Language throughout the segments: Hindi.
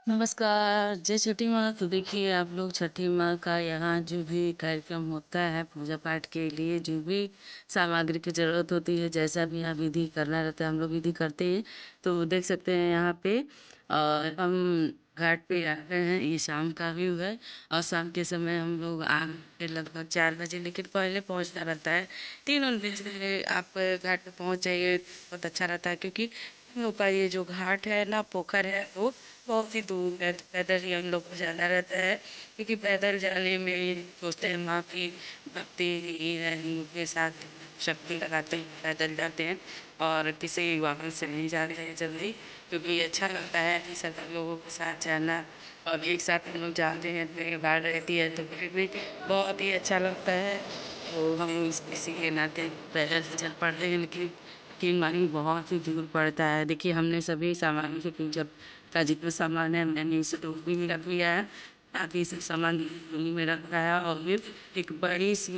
नमस्कार, जय छठी माँ। तो देखिए आप लोग छठी माँ का यहाँ जो भी कार्यक्रम होता है पूजा पाठ के लिए जो भी सामग्री की ज़रूरत होती है, जैसा भी यहाँ विधि करना रहता है हम लोग विधि करते हैं। तो देख सकते हैं यहाँ पे और हम घाट पे आ गए हैं। ये शाम का व्यू है और शाम के समय हम लोग आ के लगभग 4 बजे, लेकिन पहले पहुँचना रहता है। 3 बजे आप घाट पे पहुँच जाइए, बहुत अच्छा रहता है, क्योंकि हम लोग का ये जो घाट है ना, पोखर है, वो बहुत ही दूर है। तो पैदल ही हम लोग को जाना रहता है, क्योंकि पैदल जाने में सोचते हैं माँ की भक्ति ही है, उनके साथ शक्ति लगाते हैं, पैदल जाते हैं और किसी वाहन से नहीं जाते हैं जल्दी, क्योंकि अच्छा लगता है कि सब लोगों के साथ जाना। और एक साथ हम लोग जाते हैं, फिर भीड़ रहती है तो फिर भी बहुत ही अच्छा लगता है। तो हम इसी के नाते पैदल से चल पड़ते हैं, लेकिन मानी बहुत ही दूर पड़ता है। देखिए हमने सभी सामान की पूजा का जितना सामान है मैंने इसे टोकरी में रख लिया है, ताकि सब सामान टोकरी में रखा है। और फिर एक बड़ी सी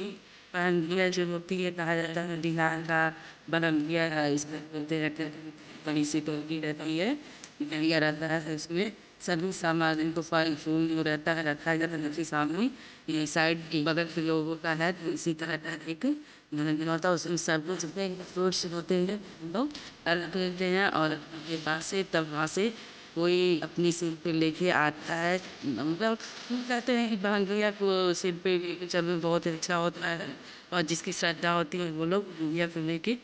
पहनिया जो होती है, कहा जाता है दीवार का बनमिया है, इसमें बोलते रहते हैं, बड़ी सी टोकरी रहती है, बढ़िया रहता है। उसमें सभी सामान इनको फल फूल जो रहता है रखा जाता है सामने। ये साइड बगल के लोगों का है, तो इसी तरह का एक घर होता है, उसमें सब लोग फ्रूट्स होते हैं, हम लोग रख लेते हैं। और अपने पास से तब वहाँ से कोई अपनी सिर पे लेके आता है, मतलब कहते हैं कि बहन भैया को सिर पे लेके चलना बहुत अच्छा होता है। और जिसकी श्रद्धा होती है वो लोग भैया को लेके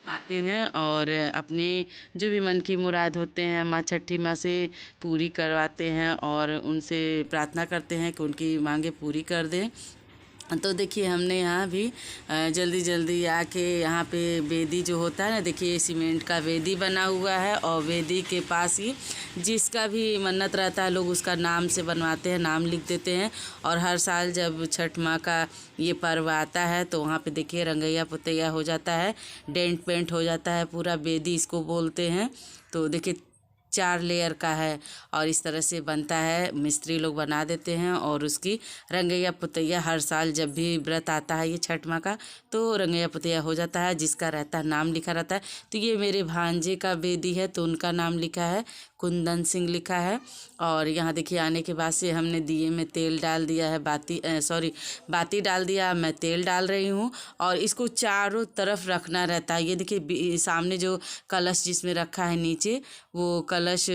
आते हैं और अपनी जो भी मन की मुराद होते हैं माँ छठी माँ से पूरी करवाते हैं और उनसे प्रार्थना करते हैं कि उनकी मांगे पूरी कर दें। तो देखिए हमने यहाँ भी जल्दी जल्दी आके यहाँ पे वेदी जो होता है ना, देखिए सीमेंट का वेदी बना हुआ है और वेदी के पास ही जिसका भी मन्नत रहता है लोग उसका नाम से बनवाते हैं, नाम लिख देते हैं। और हर साल जब छठ माँ का ये पर्व आता है तो वहाँ पे देखिए रंगैया पुतैया हो जाता है, डेंट पेंट हो जाता है, पूरा वेदी इसको बोलते हैं। तो देखिए 4 लेयर का है और इस तरह से बनता है, मिस्त्री लोग बना देते हैं। और उसकी रंगैया पुतैया हर साल जब भी व्रत आता है ये छठ माँ का, तो रंगैया पुतैया हो जाता है, जिसका रहता है नाम लिखा रहता है। तो ये मेरे भांजे का बेदी है तो उनका नाम लिखा है, कुंदन सिंह लिखा है। और यहाँ देखिए आने के बाद से हमने दिए में तेल डाल दिया है, बाती डाल दिया, मैं तेल डाल रही हूँ। और इसको चारों तरफ रखना रहता है। ये देखिए सामने जो कलश जिसमें रखा है, नीचे वो कलश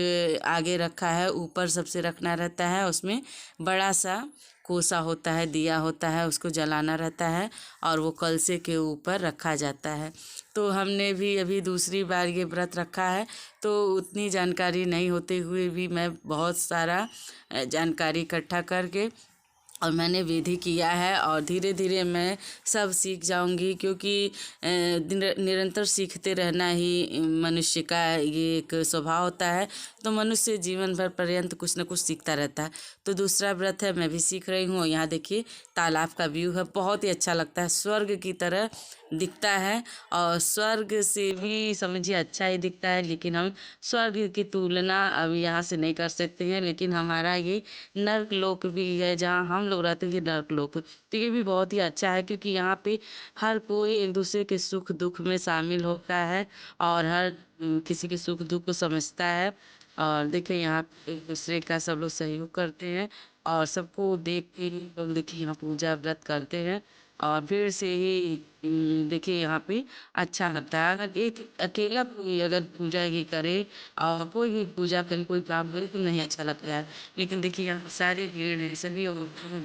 आगे रखा है, ऊपर सबसे रखना रहता है। उसमें बड़ा सा कोसा होता है, दिया होता है, उसको जलाना रहता है और वो कलशे के ऊपर रखा जाता है। तो हमने भी अभी दूसरी बार ये व्रत रखा है, तो उतनी जानकारी नहीं होते हुए भी मैं बहुत सारा जानकारी इकट्ठा करके और मैंने विधि किया है। और धीरे धीरे मैं सब सीख जाऊंगी, क्योंकि निरंतर सीखते रहना ही मनुष्य का ये एक स्वभाव होता है। तो मनुष्य जीवन भर पर्यंत कुछ न कुछ सीखता रहता है। तो दूसरा व्रत है, मैं भी सीख रही हूँ। यहाँ देखिए तालाब का व्यू है, बहुत ही अच्छा लगता है, स्वर्ग की तरह दिखता है। और स्वर्ग से भी समझिए अच्छा ही दिखता है, लेकिन हम स्वर्ग की तुलना अब यहाँ से नहीं कर सकते हैं। लेकिन हमारा ये नर्क लोक भी है, जहाँ हम लोग रहते हैं, नर्क लोक। तो ये भी बहुत ही अच्छा है, क्योंकि यहाँ पे हर कोई एक दूसरे के सुख दुख में शामिल होता है और हर किसी के सुख दुख को समझता है। और देखिए यहाँ पे एक दूसरे का सब लोग सहयोग करते हैं और सबको देख के लोग देखिए यहाँ पूजा व्रत करते हैं। और फिर से ही देखिए यहाँ पे अच्छा लगता है। अगर एक अकेला कोई अगर पूजा ही करे और कोई भी पूजा करे, कोई काम करे, तो नहीं अच्छा लगता है। लेकिन देखिए यहाँ सारे भीड़ हैं, सभी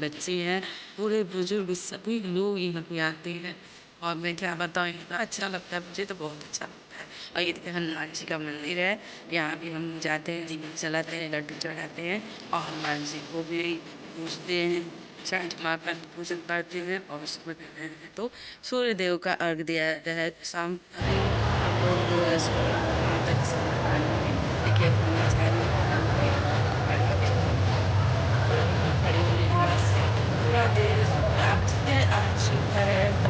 बच्चे हैं, बूढ़े बुजुर्ग सभी लोग यहाँ पे आते हैं। और मैं क्या बताऊँ, इतना अच्छा लगता है, मुझे तो बहुत अच्छा लगता है। और ये देखिए हनुमान जी का मंदिर है, यहाँ भी हम जाते हैं, दीप जलाते हैं, लड्डू चढ़ाते हैं और हनुमान जी को भी पूजते हैं, छठ माँ का पूजन करते हैं। और उसमें तो सूर्य देव का अर्घ दिया जाता है। शाम हम लोग जो है सूर्य माता के सामने देखिए अपनी सारी खड़े होने के बाद से पूरा देर आप जितने आप सुविधा है तो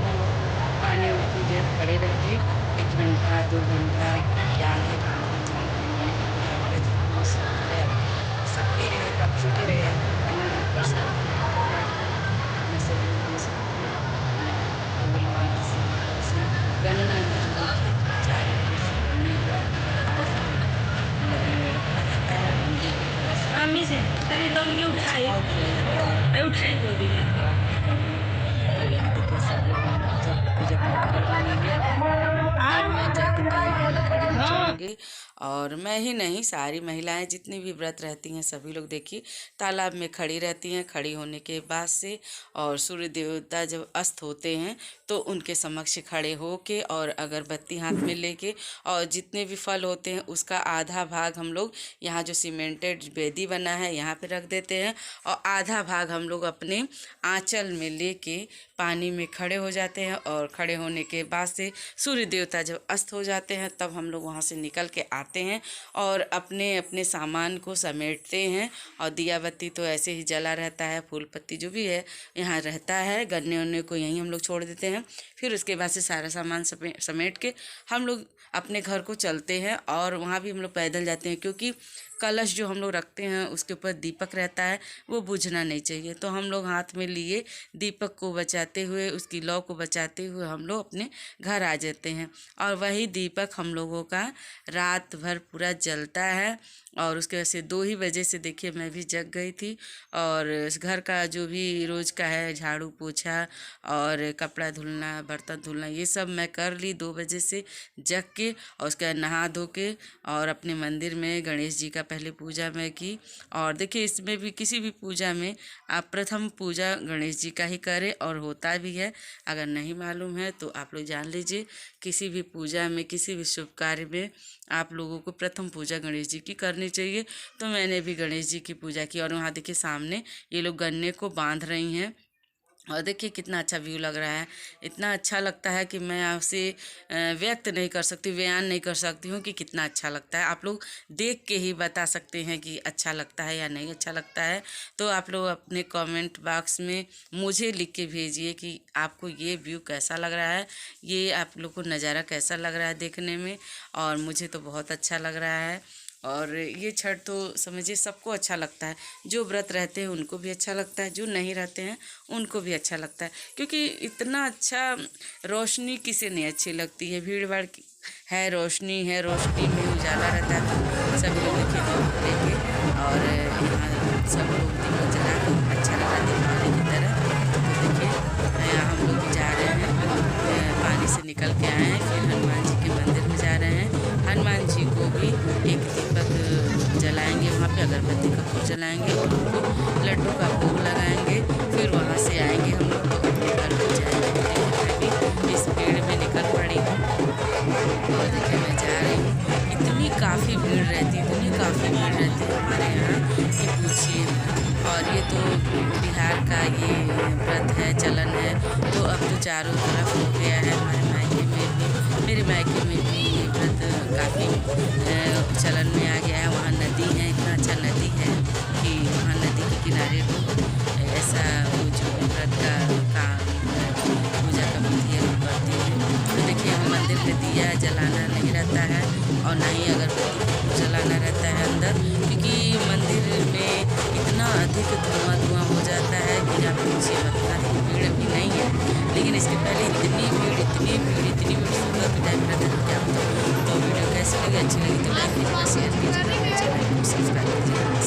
पानी उतनी देर खड़े रहिए, 1 घंटा 2 घंटा या आधे घंटे सबके छूटे रहे गन्ना मम्मी से तभी तो ये उठाई बहुत भयंकर उठाई तो दी तो यहाँ देखिए सब लोग हम लोग जब पूजा पाठ कर लिए हैं, अब मैं जाके तालाब में खड़ी हो जाऊंगी। और मैं ही नहीं, सारी महिलाएं जितनी भी व्रत रहती हैं सभी लोग देखिए तालाब में खड़ी रहती हैं। खड़ी होने के बाद से और सूर्य देवता जब अस्त होते हैं तो उनके समक्ष खड़े होके और अगरबत्ती हाथ में लेके और जितने भी फल होते हैं उसका आधा भाग हम लोग यहाँ जो सीमेंटेड बेदी बना है यहाँ पे रख देते हैं और आधा भाग हम लोग अपने आंचल में लेके पानी में खड़े हो जाते हैं। और खड़े होने के बाद से सूर्य देवता जब अस्त हो जाते हैं तब हम लोग वहाँ से निकल के आते हैं और अपने अपने सामान को समेटते हैं। और दिया बत्ती तो ऐसे ही जला रहता है, फूल पत्ती जो भी है यहाँ रहता है, गन्ने उन्ने को यहीं हम लोग छोड़ देते हैं। फिर उसके बाद से सारा सामान समेट के हम लोग अपने घर को चलते हैं। और वहाँ भी हम लोग पैदल जाते हैं क्योंकि कलश जो हम लोग रखते हैं उसके ऊपर दीपक रहता है, वो बुझना नहीं चाहिए। तो हम लोग हाथ में लिए दीपक को बचाते हुए, उसकी लौ को बचाते हुए हम लोग अपने घर आ जाते हैं। और वही दीपक हम लोगों का रात भर पूरा जलता है। और उसके वजह से 2 ही बजे से देखिए मैं भी जग गई थी और इस घर का जो भी रोज़ का है झाड़ू पोछा और कपड़ा धुलना, बर्तन धुलना, ये सब मैं कर ली 2 बजे से जग के। और उसके बाद नहा धो के और अपने मंदिर में गणेश जी का पहले पूजा मैं की। और देखिए इसमें भी किसी भी पूजा में आप प्रथम पूजा गणेश जी का ही करें और होता भी है। अगर नहीं मालूम है तो आप लोग जान लीजिए, किसी भी पूजा में, किसी भी शुभ कार्य में आप लोगों को प्रथम पूजा गणेश जी की करनी चाहिए। तो मैंने भी गणेश जी की पूजा की। और वहाँ देखिए सामने ये लोग गन्ने को बांध रही हैं और देखिए कितना अच्छा व्यू लग रहा है। इतना अच्छा लगता है कि मैं आपसे व्यक्त नहीं कर सकती, बयान नहीं कर सकती हूँ कि कितना अच्छा लगता है। आप लोग देख के ही बता सकते हैं कि अच्छा लगता है या नहीं अच्छा लगता है। तो आप लोग अपने कमेंट बॉक्स में मुझे लिख के भेजिए कि आपको ये व्यू कैसा लग रहा है, ये आप लोग को नज़ारा कैसा लग रहा है देखने में। और मुझे तो बहुत अच्छा लग रहा है। और ये छठ तो समझिए सबको अच्छा लगता है, जो व्रत रहते हैं उनको भी अच्छा लगता है, जो नहीं रहते हैं उनको भी अच्छा लगता है। क्योंकि इतना अच्छा रोशनी किसे नहीं अच्छी लगती है, भीड़ भाड़ है, रोशनी है, रोशनी में उजाला रहता है। तो सभी लोग देखिए दीपक लेके और यहाँ सब लोग दीपक जला के अच्छा लगा दीपावली की तरह। तो देखिए यहाँ हम लोग जा रहे हैं, पानी से निकल के आए हैं, फिर हनुमान जी के मंदिर में जा रहे हैं। हनुमान जी को भी एक दीपक जलाएंगे, वहाँ पे अगरबत्ती का फूल जलाएंगे और उनको लड्डू का भोग लगाएंगे। फिर वहाँ से आएंगे हम लोग तो अपने घर को जाएंगे। मैं भी इस भीड़ में निकल पड़ी हूँ और देखिए मैं जा रही हूँ। इतनी काफ़ी भीड़ रहती है, इतनी काफ़ी भीड़ रहती है हमारे यहाँ कि पूछिए। और ये तो बिहार का ये व्रत है, चलन है। तो अब तो चारों तरफ हो गया है, हमारे मायके में भी, मेरे मायके में भी ये व्रत काफ़ी चलन में आ गया है। वहाँ नदी है, इतना अच्छा नदी है कि वहाँ नदी के किनारे लोग ऐसा कुछ व्रत का काम पूजा का विधि करती है। तो देखिए हम मंदिर में दिया जलाना नहीं रहता है और ना ही अगरबत्ती जलाना रहता है अंदर, क्योंकि मंदिर में इतना अधिक धुआं हो जाता है कि आप पूछिए मत। भीड़ भी नहीं है, लेकिन इसके पहले इतनी भीड़ सुबह के टाइम रहता है क्या। तो वीडियो कैसी लगी, अच्छी लगी तो लाइक कीजिएगा, शेयर कीजिएगा, चैनल को सब्सक्राइब कीजिएगा।